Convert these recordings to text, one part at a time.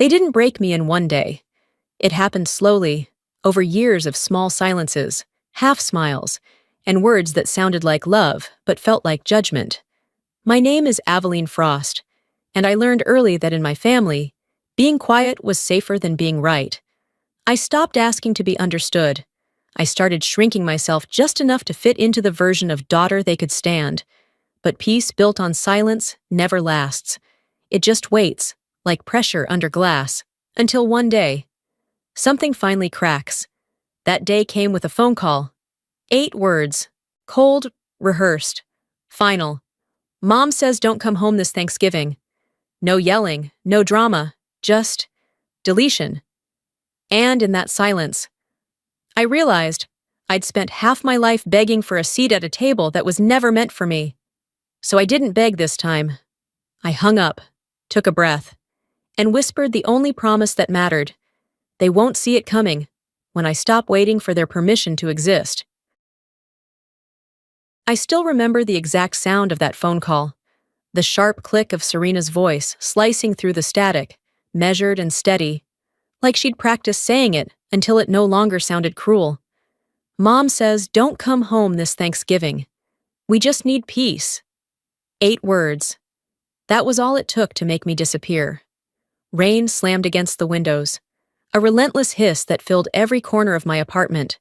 They didn't break me in one day. It happened slowly, over years of small silences, half smiles, and words that sounded like love but felt like judgment. My name is Aveline Frost, and I learned early that in my family, being quiet was safer than being right. I stopped asking to be understood. I started shrinking myself just enough to fit into the version of daughter they could stand. But peace built on silence never lasts. It just waits, like pressure under glass, until one day, something finally cracks. That day came with a phone call. 8 words. Cold, rehearsed. Final. Mom says don't come home this Thanksgiving. No yelling, no drama, just deletion. And in that silence, I realized I'd spent half my life begging for a seat at a table that was never meant for me. So I didn't beg this time. I hung up, took a breath, and whispered the only promise that mattered. They won't see it coming when I stop waiting for their permission to exist. I still remember the exact sound of that phone call, the sharp click of Serena's voice slicing through the static, measured and steady, like she'd practiced saying it until it no longer sounded cruel. Mom says, don't come home this Thanksgiving. We just need peace. 8 words. That was all it took to make me disappear. Rain slammed against the windows, a relentless hiss that filled every corner of my apartment.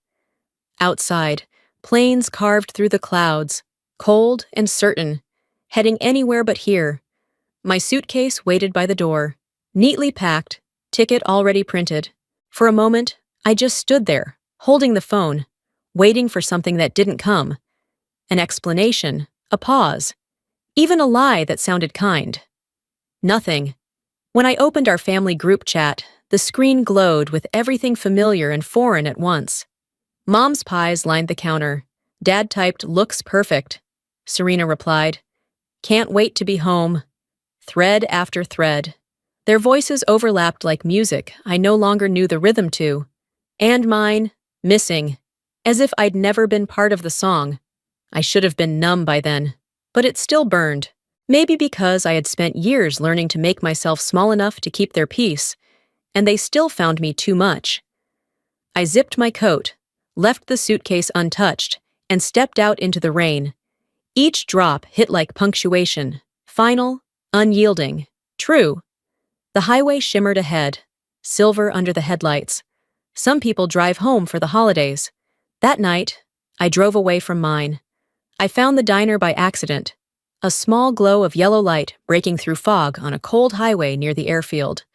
Outside, planes carved through the clouds, cold and certain, heading anywhere but here. My suitcase waited by the door, neatly packed, ticket already printed. For a moment, I just stood there, holding the phone, waiting for something that didn't come. An explanation, a pause, even a lie that sounded kind. Nothing. When I opened our family group chat, the screen glowed with everything familiar and foreign at once. Mom's pies lined the counter. Dad typed, "Looks perfect." Serena replied, "Can't wait to be home." Thread after thread. Their voices overlapped like music I no longer knew the rhythm to. And mine, missing, as if I'd never been part of the song. I should have been numb by then, but it still burned. Maybe because I had spent years learning to make myself small enough to keep their peace, and they still found me too much. I zipped my coat, left the suitcase untouched, and stepped out into the rain. Each drop hit like punctuation, final, unyielding, true. The highway shimmered ahead, silver under the headlights. Some people drive home for the holidays. That night, I drove away from mine. I found the diner by accident, a small glow of yellow light breaking through fog on a cold highway near the airfield.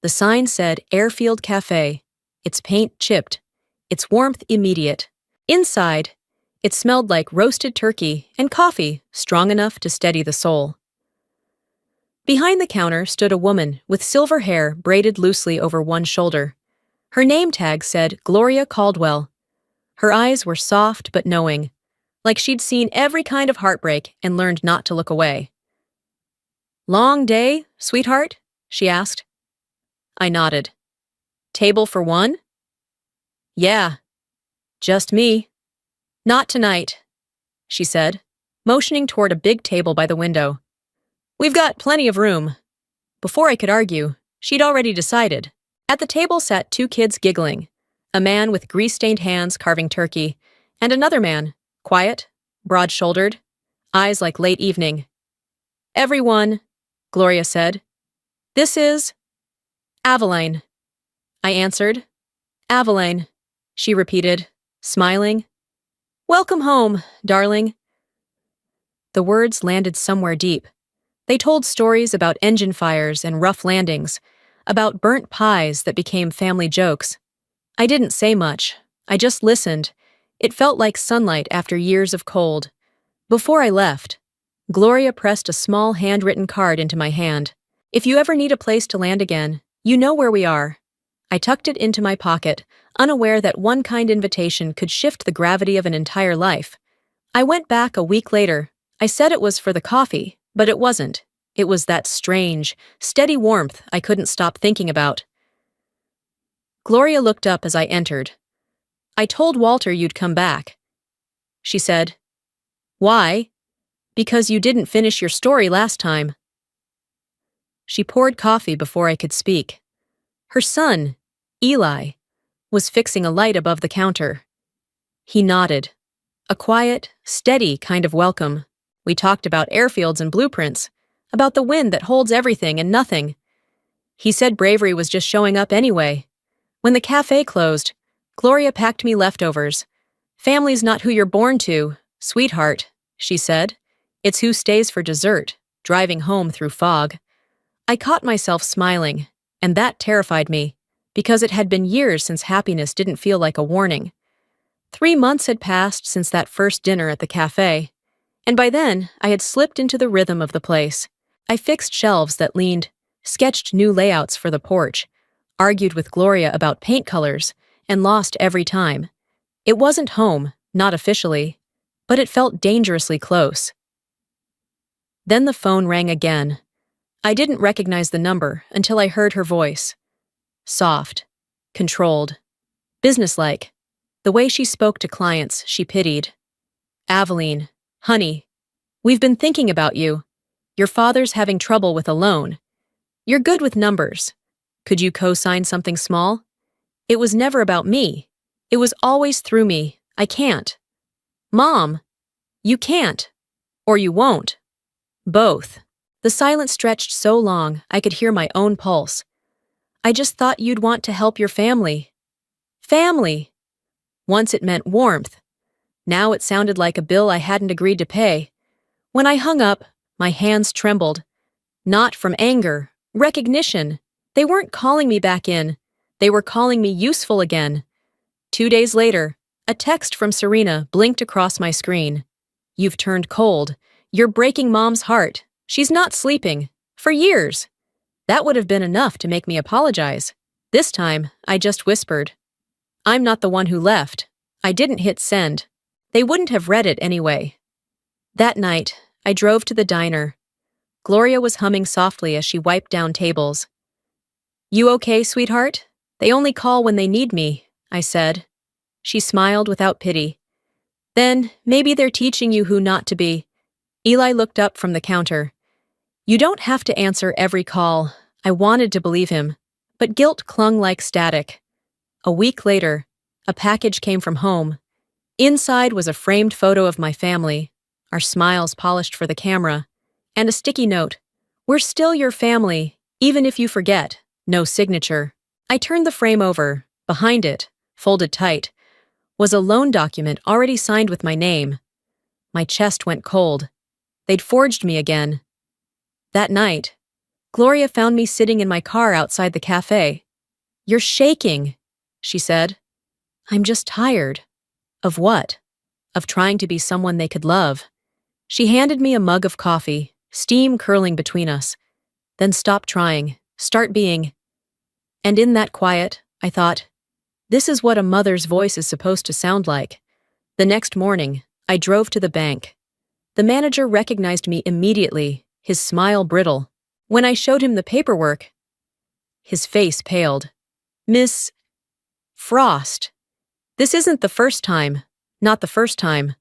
The sign said Airfield Cafe, its paint chipped, its warmth immediate. Inside, it smelled like roasted turkey and coffee strong enough to steady the soul. Behind the counter stood a woman with silver hair braided loosely over one shoulder. Her name tag said Gloria Caldwell. Her eyes were soft but knowing, like she'd seen every kind of heartbreak and learned not to look away. "Long day, sweetheart?" she asked. I nodded. "Table for one?" "Yeah, just me." "Not tonight," she said, motioning toward a big table by the window. "We've got plenty of room." Before I could argue, she'd already decided. At the table sat 2 kids giggling, a man with grease-stained hands carving turkey, and another man, quiet, broad-shouldered, eyes like late evening. "Everyone," Gloria said. "This is Aveline." I answered. "Aveline," she repeated, smiling. "Welcome home, darling." The words landed somewhere deep. They told stories about engine fires and rough landings, about burnt pies that became family jokes. I didn't say much. I just listened. It felt like sunlight after years of cold. Before I left, Gloria pressed a small handwritten card into my hand. "If you ever need a place to land again, you know where we are." I tucked it into my pocket, unaware that one kind invitation could shift the gravity of an entire life. I went back a week later. I said it was for the coffee, but it wasn't. It was that strange, steady warmth I couldn't stop thinking about. Gloria looked up as I entered. "I told Walter you'd come back," she said. "Why?" "Because you didn't finish your story last time." She poured coffee before I could speak. Her son, Eli, was fixing a light above the counter. He nodded. A quiet, steady kind of welcome. We talked about airfields and blueprints, about the wind that holds everything and nothing. He said bravery was just showing up anyway. When the cafe closed, Gloria packed me leftovers. Family's not who you're born to, sweetheart, she said. It's who stays for dessert, driving home through fog. I caught myself smiling, and that terrified me, because it had been years since happiness didn't feel like a warning. 3 months had passed since that first dinner at the cafe, and by then I had slipped into the rhythm of the place. I fixed shelves that leaned, sketched new layouts for the porch, argued with Gloria about paint colors, and lost every time. It wasn't home, not officially, but it felt dangerously close. Then the phone rang again. I didn't recognize the number until I heard her voice. Soft, controlled, businesslike. The way she spoke to clients she pitied. Aveline, honey, we've been thinking about you. Your father's having trouble with a loan. You're good with numbers. Could you co-sign something small? It was never about me. It was always through me. I can't. Mom, you can't. Or you won't. Both. The silence stretched so long I could hear my own pulse. I just thought you'd want to help your family. Family! Once it meant warmth. Now it sounded like a bill I hadn't agreed to pay. When I hung up, my hands trembled. Not from anger, recognition. They weren't calling me back in. They were calling me useful again. 2 days later, a text from Serena blinked across my screen. You've turned cold. You're breaking Mom's heart. She's not sleeping. For years. That would have been enough to make me apologize. This time, I just whispered. I'm not the one who left. I didn't hit send. They wouldn't have read it anyway. That night, I drove to the diner. Gloria was humming softly as she wiped down tables. You okay, sweetheart? They only call when they need me, I said. She smiled without pity. Then, maybe they're teaching you who not to be. Eli looked up from the counter. You don't have to answer every call. I wanted to believe him, but guilt clung like static. A week later, a package came from home. Inside was a framed photo of my family, our smiles polished for the camera, and a sticky note. We're still your family, even if you forget. No signature. I turned the frame over. Behind it, folded tight, was a loan document already signed with my name. My chest went cold. They'd forged me again. That night, Gloria found me sitting in my car outside the cafe. You're shaking, she said. I'm just tired. Of what? Of trying to be someone they could love. She handed me a mug of coffee, steam curling between us. Then stop trying, start being. And in that quiet, I thought, this is what a mother's voice is supposed to sound like. The next morning, I drove to the bank. The manager recognized me immediately, his smile brittle. When I showed him the paperwork, his face paled. Miss Frost. This isn't the first time. Not the first time.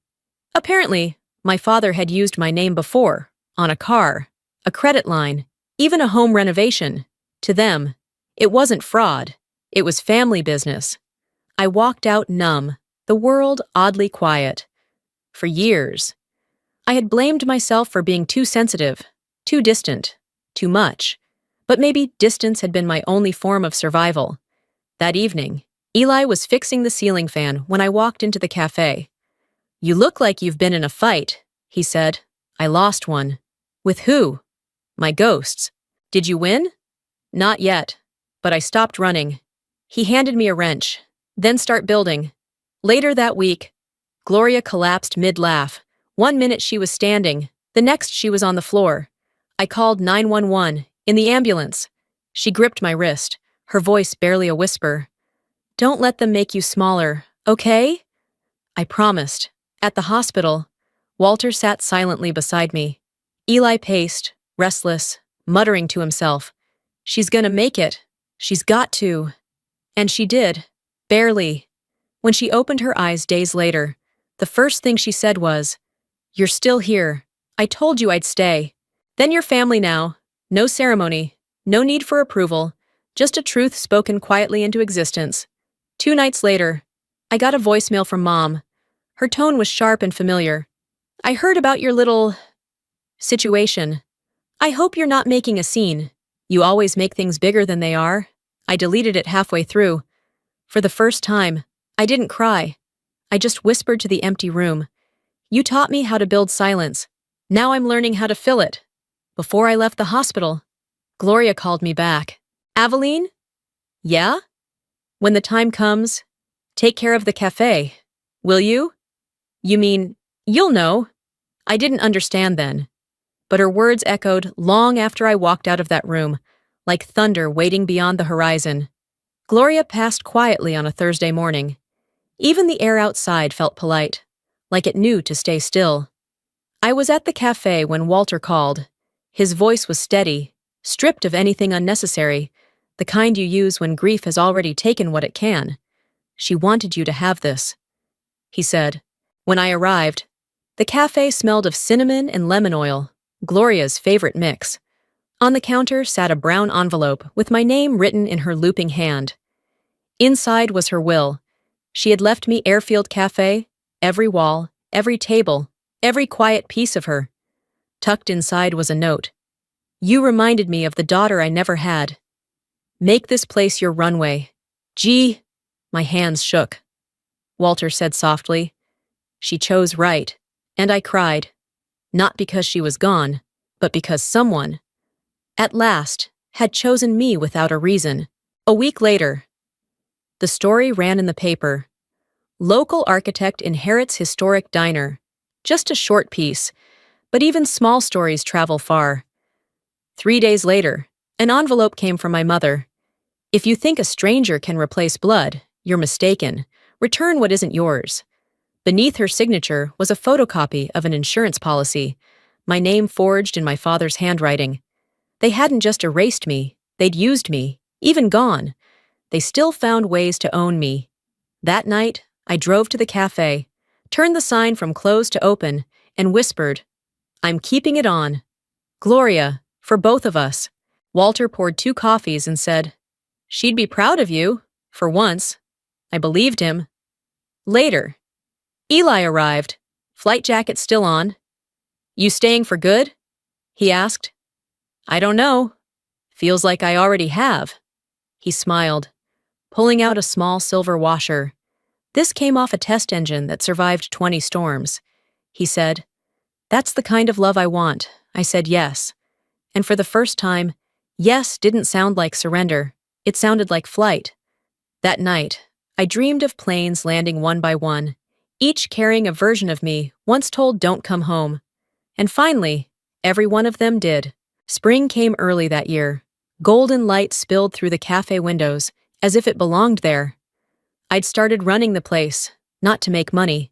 Apparently, my father had used my name before, on a car, a credit line, even a home renovation. To them, it wasn't fraud. It was family business. I walked out numb, the world oddly quiet. For years, I had blamed myself for being too sensitive, too distant, too much. But maybe distance had been my only form of survival. That evening, Eli was fixing the ceiling fan when I walked into the cafe. You look like you've been in a fight, he said. I lost one. With who? My ghosts. Did you win? Not yet, but I stopped running. He handed me a wrench, then start building. Later that week, Gloria collapsed mid-laugh. 1 minute she was standing, the next she was on the floor. I called 911, in the ambulance. She gripped my wrist, her voice barely a whisper. Don't let them make you smaller, okay? I promised. At the hospital, Walter sat silently beside me. Eli paced, restless, muttering to himself. She's gonna make it. She's got to. And she did. Barely. When she opened her eyes days later, the first thing she said was, You're still here. I told you I'd stay. Then your family now. No ceremony. No need for approval. Just a truth spoken quietly into existence. 2 nights later, I got a voicemail from Mom. Her tone was sharp and familiar. I heard about your little situation. I hope you're not making a scene. You always make things bigger than they are. I deleted it halfway through. For the first time, I didn't cry. I just whispered to the empty room. You taught me how to build silence. Now I'm learning how to fill it. Before I left the hospital, Gloria called me back. Aveline? Yeah? When the time comes, take care of the cafe. Will you? You mean, you'll know. I didn't understand then. But her words echoed long after I walked out of that room, like thunder waiting beyond the horizon. Gloria passed quietly on a Thursday morning. Even the air outside felt polite, like it knew to stay still. I was at the cafe when Walter called. His voice was steady, stripped of anything unnecessary, the kind you use when grief has already taken what it can. She wanted you to have this, he said. When I arrived, the cafe smelled of cinnamon and lemon oil, Gloria's favorite mix. On the counter sat a brown envelope with my name written in her looping hand. Inside was her will. She had left me Airfield Cafe, every wall, every table, every quiet piece of her. Tucked inside was a note. You reminded me of the daughter I never had. Make this place your runway. Gee, my hands shook. Walter said softly. She chose right, and I cried. Not because she was gone, but because someone, at last, had chosen me without a reason. A week later, the story ran in the paper. Local architect inherits historic diner. Just a short piece, but even small stories travel far. 3 days later, an envelope came from my mother. If you think a stranger can replace blood, you're mistaken. Return what isn't yours. Beneath her signature was a photocopy of an insurance policy, my name forged in my father's handwriting. They hadn't just erased me, they'd used me, even gone. They still found ways to own me. That night, I drove to the cafe, turned the sign from closed to open, and whispered, I'm keeping it on. Gloria, for both of us. Walter poured 2 coffees and said, She'd be proud of you, for once. I believed him. Later, Eli arrived, flight jacket still on. You staying for good? He asked. I don't know. Feels like I already have. He smiled, pulling out a small silver washer. This came off a test engine that survived 20 storms. He said, That's the kind of love I want. I said yes. And for the first time, yes didn't sound like surrender. It sounded like flight. That night, I dreamed of planes landing one by one, each carrying a version of me once told don't come home. And finally, every one of them did. Spring came early that year. Golden light spilled through the cafe windows, as if it belonged there. I'd started running the place, not to make money,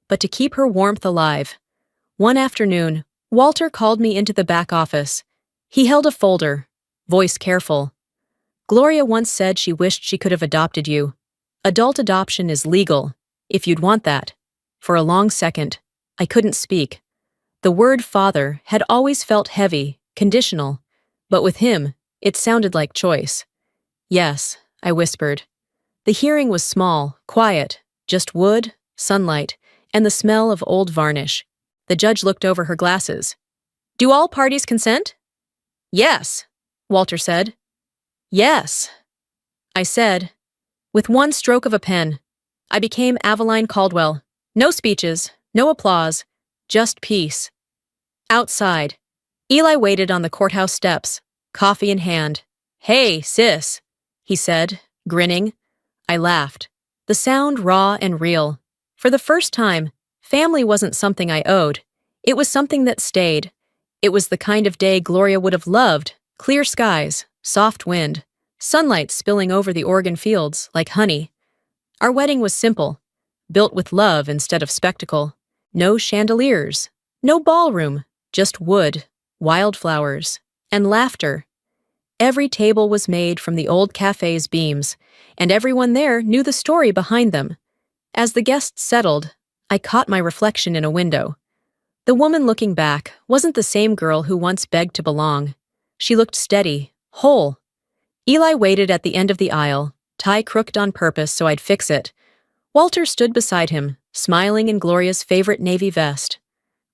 but to keep her warmth alive. One afternoon, Walter called me into the back office. He held a folder, voice careful. Gloria once said she wished she could have adopted you. Adult adoption is legal, if you'd want that. For a long second, I couldn't speak. The word father had always felt heavy, conditional, but with him, it sounded like choice. Yes, I whispered. The hearing was small, quiet, just wood, sunlight, and the smell of old varnish. The judge looked over her glasses. Do all parties consent? Yes, Walter said. Yes, I said. With one stroke of a pen, I became Aveline Caldwell. No speeches, no applause, just peace. Outside, Eli waited on the courthouse steps, coffee in hand. Hey, sis, he said, grinning. I laughed. The sound raw and real. For the first time, family wasn't something I owed. It was something that stayed. It was the kind of day Gloria would have loved. Clear skies, soft wind, sunlight spilling over the Oregon fields like honey. Our wedding was simple, built with love instead of spectacle. No chandeliers, no ballroom, just wood, wildflowers, and laughter. Every table was made from the old cafe's beams, and everyone there knew the story behind them. As the guests settled, I caught my reflection in a window. The woman looking back wasn't the same girl who once begged to belong. She looked steady, whole. Eli waited at the end of the aisle, tie crooked on purpose so I'd fix it. Walter stood beside him, smiling in Gloria's favorite navy vest.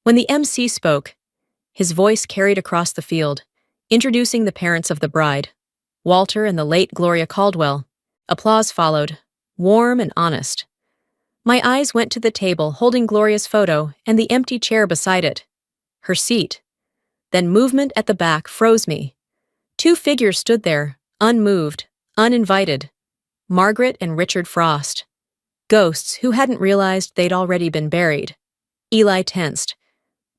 When the MC spoke, his voice carried across the field, introducing the parents of the bride, Walter and the late Gloria Caldwell. Applause followed, warm and honest. My eyes went to the table holding Gloria's photo and the empty chair beside it. Her seat. Then movement at the back froze me. Two figures stood there, unmoved, uninvited. Margaret and Richard Frost. Ghosts who hadn't realized they'd already been buried. Eli tensed,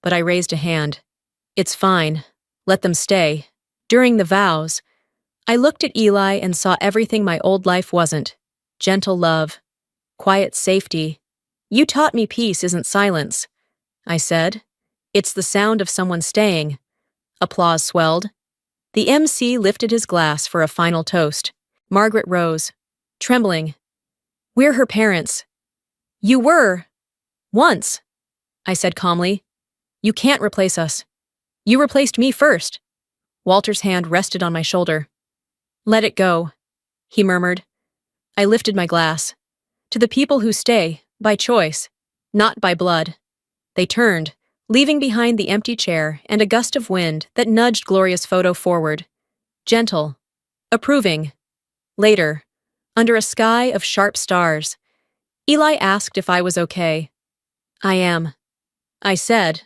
but I raised a hand. It's fine. Let them stay. During the vows, I looked at Eli and saw everything my old life wasn't. Gentle love. Quiet safety. You taught me peace isn't silence, I said. It's the sound of someone staying. Applause swelled. The MC lifted his glass for a final toast. Margaret rose, trembling. We're her parents. You were. Once, I said calmly. You can't replace us. You replaced me first. Walter's hand rested on my shoulder. Let it go, he murmured. I lifted my glass. To the people who stay, by choice, not by blood. They turned, leaving behind the empty chair and a gust of wind that nudged Gloria's photo forward. Gentle. Approving. Later, under a sky of sharp stars, Eli asked if I was okay. I am, I said,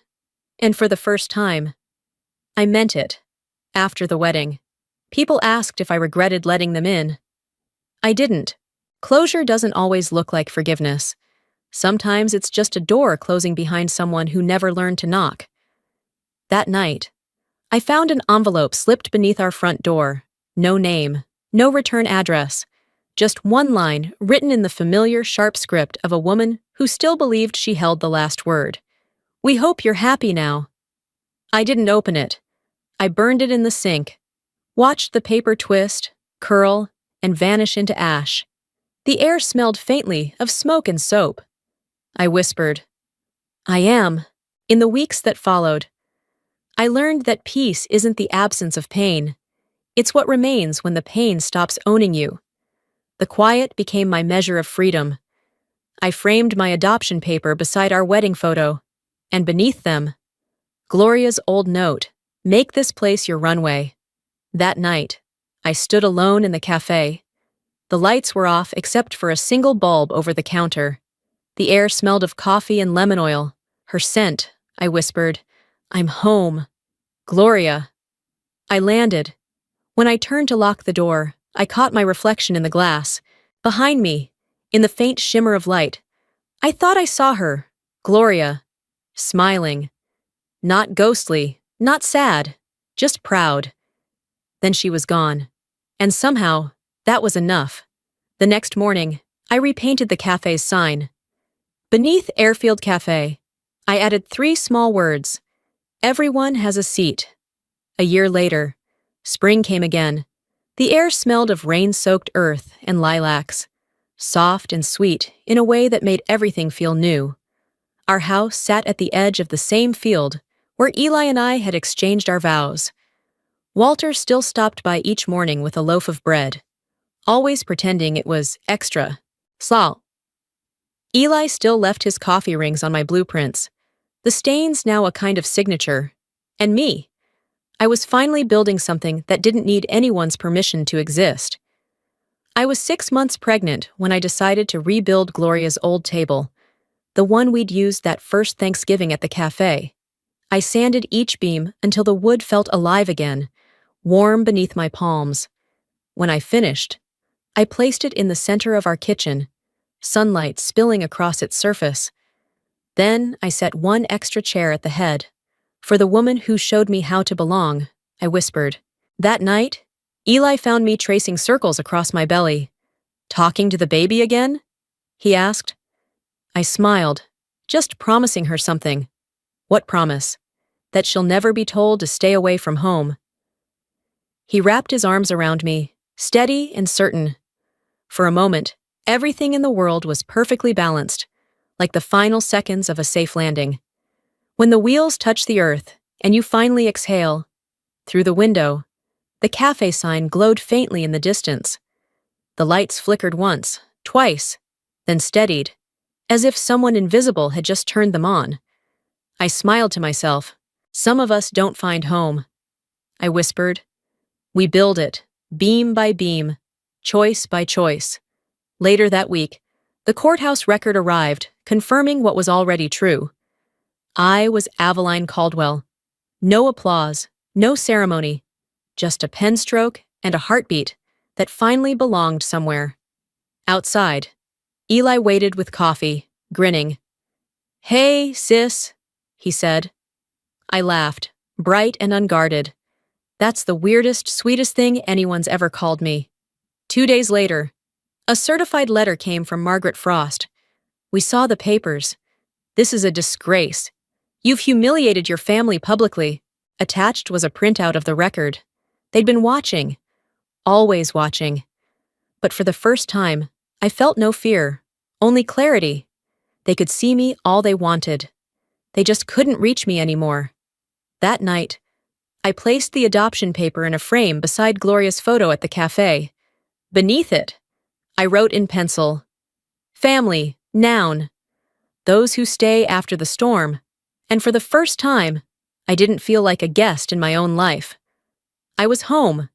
and for the first time. I meant it. After the wedding, people asked if I regretted letting them in. I didn't. Closure doesn't always look like forgiveness. Sometimes it's just a door closing behind someone who never learned to knock. That night, I found an envelope slipped beneath our front door. No name, no return address. Just one line written in the familiar, sharp script of a woman who still believed she held the last word. We hope you're happy now. I didn't open it. I burned it in the sink, watched the paper twist, curl, and vanish into ash. The air smelled faintly of smoke and soap. I whispered, I am. In the weeks that followed, I learned that peace isn't the absence of pain. It's what remains when the pain stops owning you. The quiet became my measure of freedom. I framed my adoption paper beside our wedding photo, and beneath them, Gloria's old note, make this place your runway. That night, I stood alone in the cafe. The lights were off except for a single bulb over the counter. The air smelled of coffee and lemon oil. Her scent, I whispered. I'm home. Gloria. I landed. When I turned to lock the door, I caught my reflection in the glass. Behind me, in the faint shimmer of light, I thought I saw her, Gloria, smiling. Not ghostly, not sad, just proud. Then she was gone. And somehow, that was enough. The next morning, I repainted the cafe's sign. Beneath Airfield Cafe, I added 3 small words. Everyone has a seat. A year later, spring came again. The air smelled of rain-soaked earth and lilacs, soft and sweet in a way that made everything feel new. Our house sat at the edge of the same field where Eli and I had exchanged our vows. Walter still stopped by each morning with a loaf of bread, always pretending it was extra, salt. Eli still left his coffee rings on my blueprints, the stains now a kind of signature. And me. I was finally building something that didn't need anyone's permission to exist. I was 6 months pregnant when I decided to rebuild Gloria's old table, the one we'd used that first Thanksgiving at the cafe. I sanded each beam until the wood felt alive again, warm beneath my palms. When I finished, I placed it in the center of our kitchen, sunlight spilling across its surface. Then I set one extra chair at the head. For the woman who showed me how to belong, I whispered. That night, Eli found me tracing circles across my belly. Talking to the baby again? He asked. I smiled, just promising her something. What promise? That she'll never be told to stay away from home. He wrapped his arms around me, steady and certain. For a moment, everything in the world was perfectly balanced, like the final seconds of a safe landing. When the wheels touch the earth and you finally exhale, through the window, The cafe sign glowed faintly in the distance. The lights flickered once, twice, then steadied, as if someone invisible had just turned them on. I smiled to myself. Some of us don't find home. I whispered. We build it, beam by beam, choice by choice. Later that week, the courthouse record arrived, confirming what was already true. I was Aveline Caldwell. No applause, no ceremony, just a pen stroke and a heartbeat that finally belonged somewhere. Outside, Eli waited with coffee, grinning. "Hey, sis," he said. I laughed, bright and unguarded. That's the weirdest, sweetest thing anyone's ever called me. 2 days later, a certified letter came from Margaret Frost. "We saw the papers. This is a disgrace. You've humiliated your family publicly." Attached was a printout of the record. They'd been watching, always watching. But for the first time, I felt no fear, only clarity. They could see me all they wanted. They just couldn't reach me anymore. That night, I placed the adoption paper in a frame beside Gloria's photo at the cafe. Beneath it, I wrote in pencil, "Family, noun. Those who stay after the storm." And for the first time, I didn't feel like a guest in my own life. I was home,